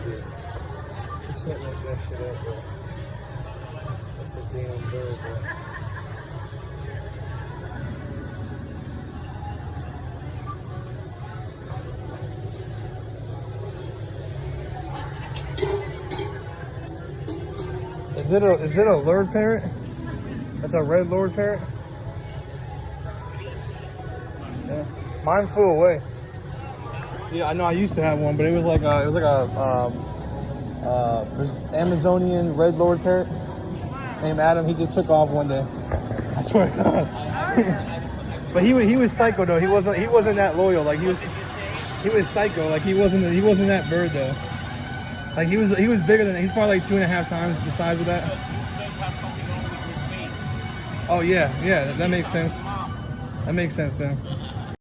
You can't make that shit up, bro. That's a damn bird, bro. Is it a lord parrot? That's a red lord parrot? Yeah. Mine flew away. Yeah, I know I used to have one, but it was like a there's Amazonian red lord parrot named Adam. He just took off one day. I swear to God. But he was psycho though. He wasn't that loyal. Like he was psycho. Like he wasn't that bird though. Like he was bigger than, he's probably like 2.5 times the size of that. Oh yeah, that makes sense. That makes sense then.